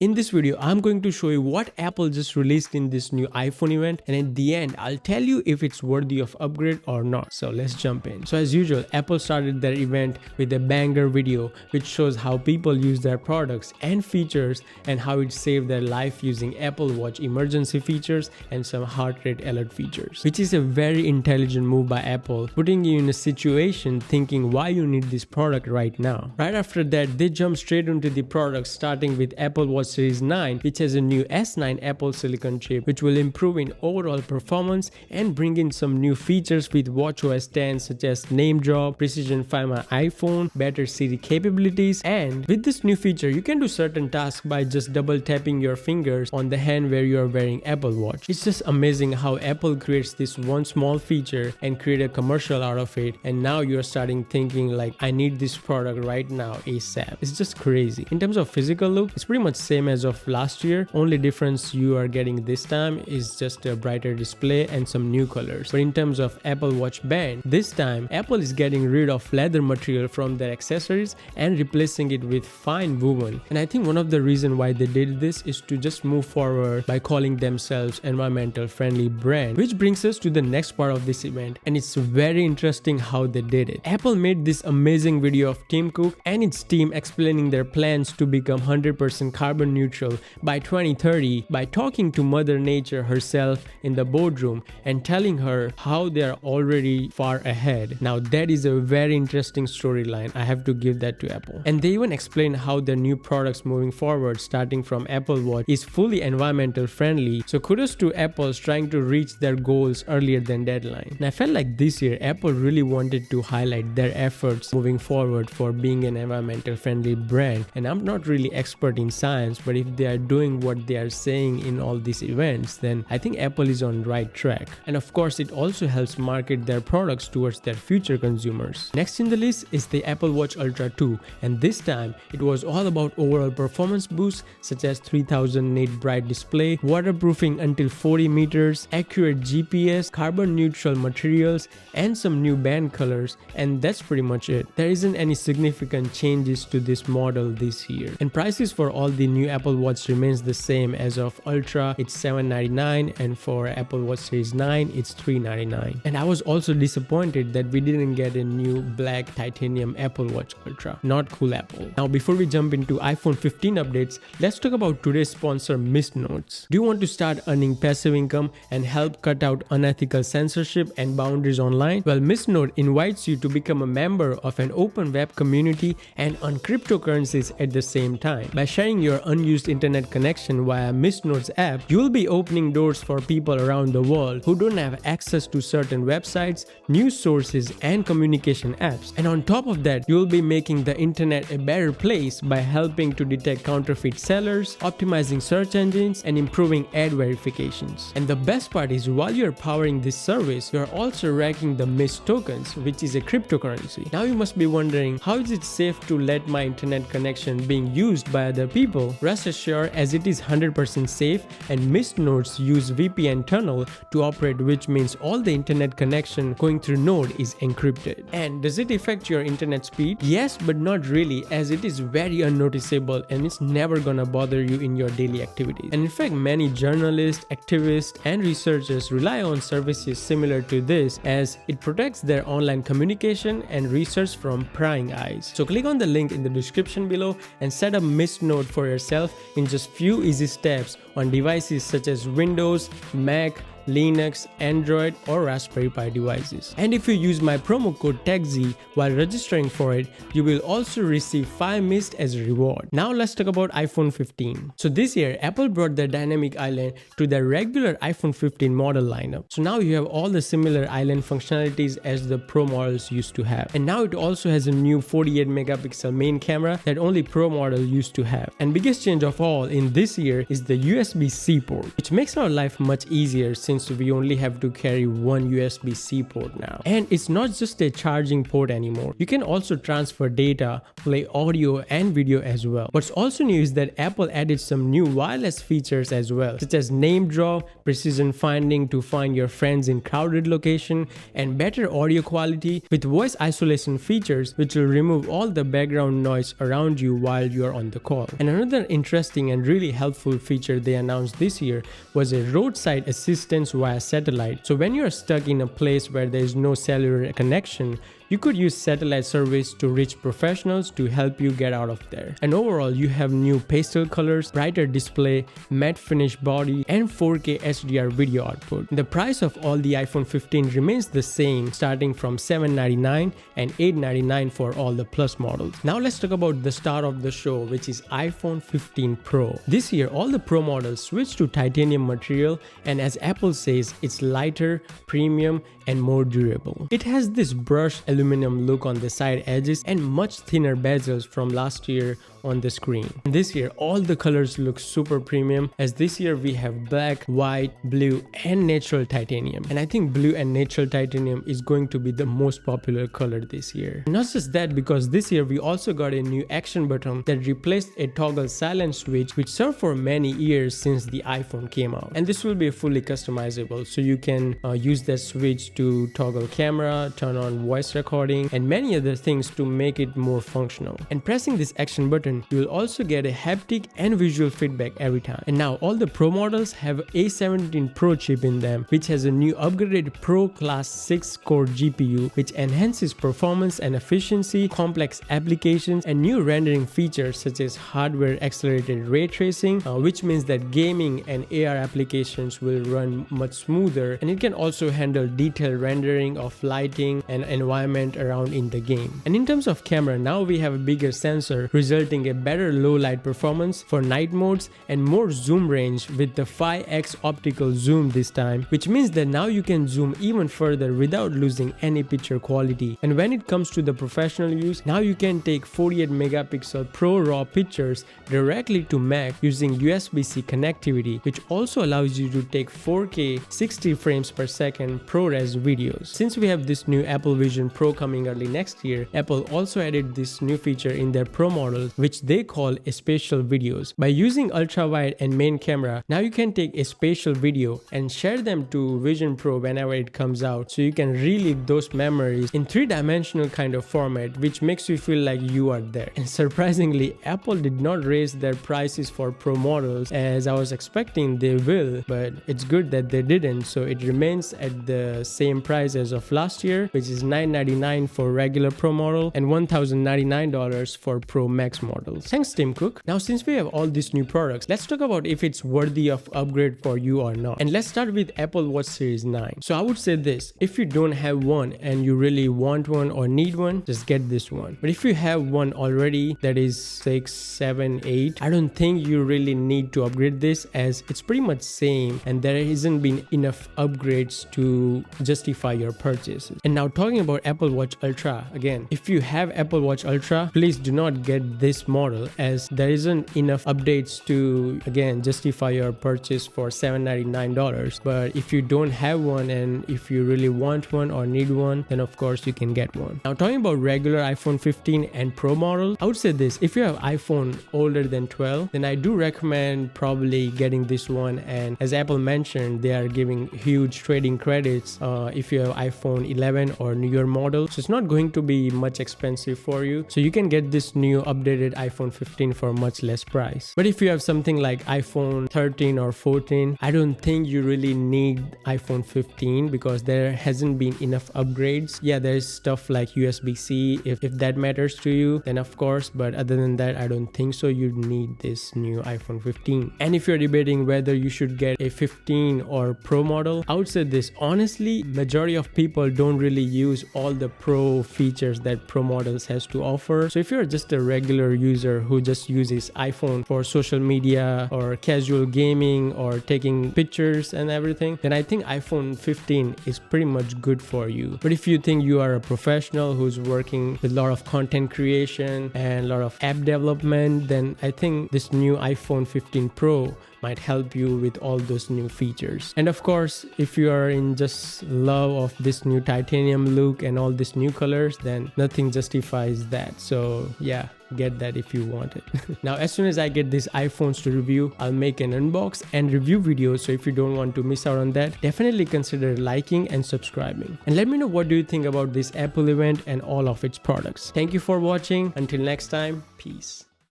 In this video, I'm going to show you what Apple just released in this new iPhone event, and at the end, I'll tell you if it's worthy of upgrade or not. So let's jump in. So as usual, Apple started their event with a banger video which shows how people use their products and features and how it saved their life using Apple Watch emergency features and some heart rate alert features, which is a very intelligent move by Apple, putting you in a situation thinking why you need this product right now. Right after that, they jump straight into the products, starting with Apple Watch Series 9, which has a new S9 Apple Silicon chip which will improve in overall performance and bring in some new features with watchOS 10 such as name drop, precision find my iPhone, better Siri capabilities, and with this new feature you can do certain tasks by just double tapping your fingers on the hand where you are wearing Apple Watch. It's just amazing how Apple creates this one small feature and create a commercial out of it, and now you're starting thinking like, I need this product right now ASAP. It's just crazy. In terms of physical look, it's pretty much same as of last year. Only difference you are getting this time is just a brighter display and some new colors. But in terms of Apple Watch band, this time Apple is getting rid of leather material from their accessories and replacing it with fine woven. And I think one of the reasons why they did this is to just move forward by calling themselves environmental friendly brand, which brings us to the next part of this event, and it's very interesting how they did it. Apple made this amazing video of Tim Cook and its team explaining their plans to become 100% carbon neutral by 2030 by talking to Mother Nature herself in the boardroom and telling her how they are already far ahead. Now that is a very interesting storyline, I have to give that to Apple. And they even explain how their new products moving forward, starting from Apple Watch, is fully environmental friendly. So kudos to Apple's trying to reach their goals earlier than deadline. And I felt like this year Apple really wanted to highlight their efforts moving forward for being an environmental friendly brand. And I'm not really expert in science, but if they are doing what they are saying in all these events, then I think Apple is on the right track. And of course, it also helps market their products towards their future consumers. Next in the list is the Apple Watch Ultra 2, and this time it was all about overall performance boosts such as 3000 nit bright display, waterproofing until 40 meters, accurate GPS, carbon neutral materials, and some new band colors, and that's pretty much it. There isn't any significant changes to this model this year. And prices for all the new Apple Watch remains the same. As of Ultra, it's $799, and for Apple Watch Series 9, it's $399. And I was also disappointed that we didn't get a new black titanium Apple Watch Ultra. Not cool, Apple. Now before we jump into iPhone 15 updates, let's talk about today's sponsor, Mist Notes. Do you want to start earning passive income and help cut out unethical censorship and boundaries online? Well, Mist Note invites you to become a member of an open web community and earn cryptocurrencies at the same time. By sharing your unused internet connection via Mist Notes app, you will be opening doors for people around the world who don't have access to certain websites, news sources, and communication apps. And on top of that, you will be making the internet a better place by helping to detect counterfeit sellers, optimizing search engines, and improving ad verifications. And the best part is, while you're powering this service, you're also racking the Mist tokens, which is a cryptocurrency. Now you must be wondering, how is it safe to let my internet connection being used by other people? Rest assured, as it is 100% safe, and Mist Nodes use VPN tunnel to operate, which means all the internet connection going through node is encrypted. And does it affect your internet speed? Yes, but not really, as it is very unnoticeable and it's never gonna bother you in your daily activities. And in fact, many journalists, activists, and researchers rely on services similar to this, as it protects their online communication and research from prying eyes. So click on the link in the description below and set up Mist Node for yourself in just few easy steps on devices such as Windows, Mac, Linux, Android, or Raspberry Pi devices. And if you use my promo code TechZ while registering for it, you will also receive 5 Mist as a reward. Now let's talk about iPhone 15. So this year, Apple brought the dynamic island to the regular iPhone 15 model lineup. So now you have all the similar island functionalities as the Pro models used to have. And now it also has a new 48 megapixel main camera that only Pro model used to have. And biggest change of all in this year is the USB-C port, which makes our life much easier since since we only have to carry one USB-C port now. And it's not just a charging port anymore. You can also transfer data, play audio and video as well. What's also new is that Apple added some new wireless features as well, such as name drop, precision finding to find your friends in crowded location, and better audio quality with voice isolation features which will remove all the background noise around you while you're on the call. And another interesting and really helpful feature they announced this year was a roadside assistance via satellite. So when you're stuck in a place where there is no cellular connection, you could use satellite service to reach professionals to help you get out of there. And overall, you have new pastel colors, brighter display, matte finish body, and 4K HDR video output. The price of all the iPhone 15 remains the same, starting from $799 and $899 for all the Plus models. Now let's talk about the star of the show, which is iPhone 15 Pro. This year, all the Pro models switched to titanium material, and as Apple says, it's lighter, premium, and more durable. It has this brushed aluminum look on the side edges and much thinner bezels from last year on the screen. And this year, all the colors look super premium, as this year we have black, white, blue, and natural titanium. And I think blue and natural titanium is going to be the most popular color this year. And not just that, because this year we also got a new action button that replaced a toggle silent switch which served for many years since the iPhone came out. And this will be fully customizable, so you can use that switch to toggle camera, turn on voice recording, and many other things to make it more functional. And pressing this action button, you will also get a haptic and visual feedback every time. And now all the Pro models have A17 Pro chip in them, which has a new upgraded Pro Class 6 core GPU, which enhances performance and efficiency, complex applications, and new rendering features such as hardware accelerated ray tracing, which means that gaming and AR applications will run much smoother, and it can also handle detailed rendering of lighting and environment around in the game. And in terms of camera, now we have a bigger sensor, resulting a better low light performance for night modes and more zoom range with the 5x optical zoom this time, which means that now you can zoom even further without losing any picture quality. And when it comes to the professional use, now you can take 48 megapixel Pro RAW pictures directly to Mac using USB-C connectivity, which also allows you to take 4K 60 frames per second ProRes videos. Since we have this new Apple Vision Pro coming early next year, Apple also added this new feature in their Pro models, which they call spatial videos. By using ultra wide and main camera, now you can take a spatial video and share them to Vision Pro whenever it comes out, so you can relive those memories in three-dimensional kind of format, which makes you feel like you are there. And surprisingly, Apple did not raise their prices for Pro models as I was expecting they will, but it's good that they didn't, so it remains at the same price as of last year, which is $999 for regular Pro model and $1,099 for Pro Max models. Thanks, Tim Cook. Now, since we have all these new products, let's talk about if it's worthy of upgrade for you or not. And let's start with Apple Watch Series 9. So I would say this: if you don't have one and you really want one or need one, just get this one. But if you have one already, that is 6, 7, 8, I don't think you really need to upgrade this, as it's pretty much same and there hasn't been enough upgrades to justify your purchases. And now talking about Apple Watch Ultra, again, if you have Apple Watch Ultra, please do not get this model, as there isn't enough updates to again justify your purchase for $799. But if you don't have one and if you really want one or need one, then of course you can get one. Now talking about regular iPhone 15 and Pro models, I would say this: if you have iPhone older than 12, then I do recommend probably getting this one. And as Apple mentioned, they are giving huge trading credits if you have iPhone 11 or newer model, so it's not going to be much expensive for you, so you can get this new updated iPhone 15 for much less price. But if you have something like iPhone 13 or 14, I don't think you really need iPhone 15 because there hasn't been enough upgrades. Yeah, there's stuff like USB-C, if that matters to you, then of course, but other than that, I don't think so you need this new iPhone 15. And if you're debating whether you should get a 15 or Pro model, I would say this: honestly, majority of people don't really use all the Pro features that Pro models has to offer. So if you're just a regular user who just uses iPhone for social media or casual gaming or taking pictures and everything, then I think iPhone 15 is pretty much good for you. But if you think you are a professional who's working with a lot of content creation and a lot of app development, then I think this new iPhone 15 Pro might help you with all those new features. And of course, if you are in just love of this new titanium look and all these new colors, then nothing justifies that. So yeah, get that if you want it. Now, as soon as I get these iPhones to review, I'll make an unbox and review video. So if you don't want to miss out on that, definitely consider liking and subscribing. And let me know what do you think about this Apple event and all of its products. Thank you for watching. Until next time, peace.